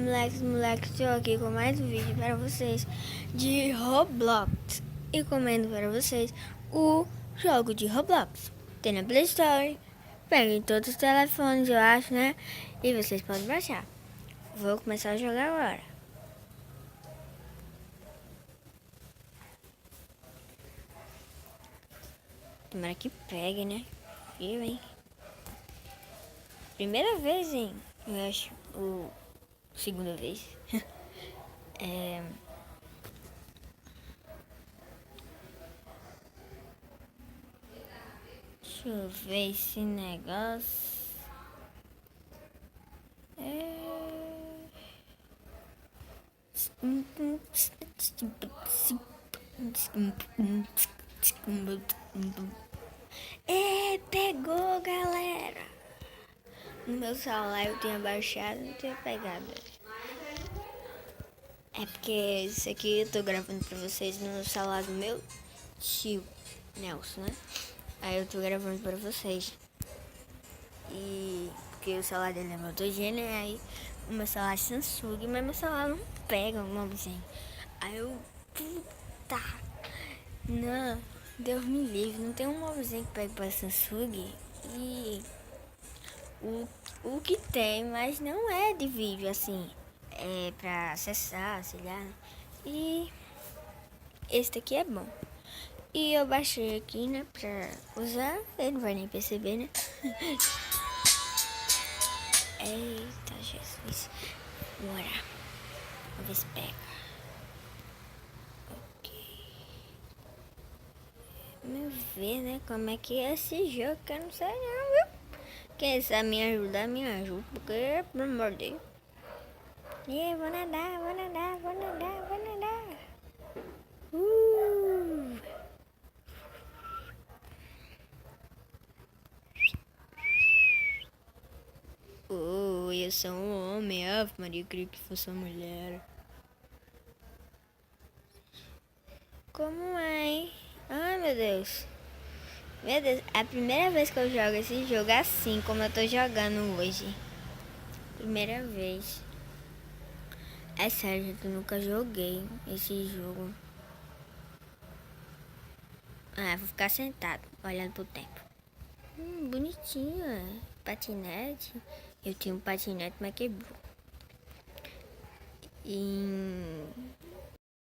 moleques, estou aqui com mais um vídeo para vocês de Roblox. E recomendo para vocês o jogo de Roblox. Tem na Play Store, pega em todos os telefones, eu acho, né? E vocês podem baixar. Vou começar a jogar agora. Tomara que pegue, né? Viu, hein? Primeira vez, hein? Eu acho. Segunda vez. Deixa eu ver esse negócio. Pegou, galera. No meu celular eu tinha baixado, não tinha pegado. É porque isso aqui eu tô gravando pra vocês no celular do meu tio, Nelson, né? Aí eu tô gravando pra vocês. E porque o celular dele é Moto G, né? Aí o meu celular é Samsung, mas meu celular não pega o nomezinho. Aí eu, puta, não, Deus me livre, não tem um móvelzinho que pegue pra Samsung. E o que tem, mas não é de vídeo assim, é pra acessar, sei lá. E esse daqui é bom. E eu baixei aqui, né, pra usar, ele não vai nem perceber, né? Eita, Jesus. Bora. Vamos ver se pega. Ok. Vamos ver, né, como é que é esse jogo, que eu não sei não, viu? Quem sabe me ajudar, me ajuda, porque, pelo amor de Deus. E vou nadar, vou nadar, vou nadar, vou nadar. Eu sou um homem, Ave Maria, eu queria que fosse uma mulher. Como é, hein? Ai, meu Deus. Meu Deus, é a primeira vez que eu jogo esse jogo assim, como eu tô jogando hoje. Primeira vez. É sério, gente, eu nunca joguei esse jogo. Vou ficar sentado, olhando pro tempo. Bonitinho, patinete. Eu tinha um patinete, mas quebrou.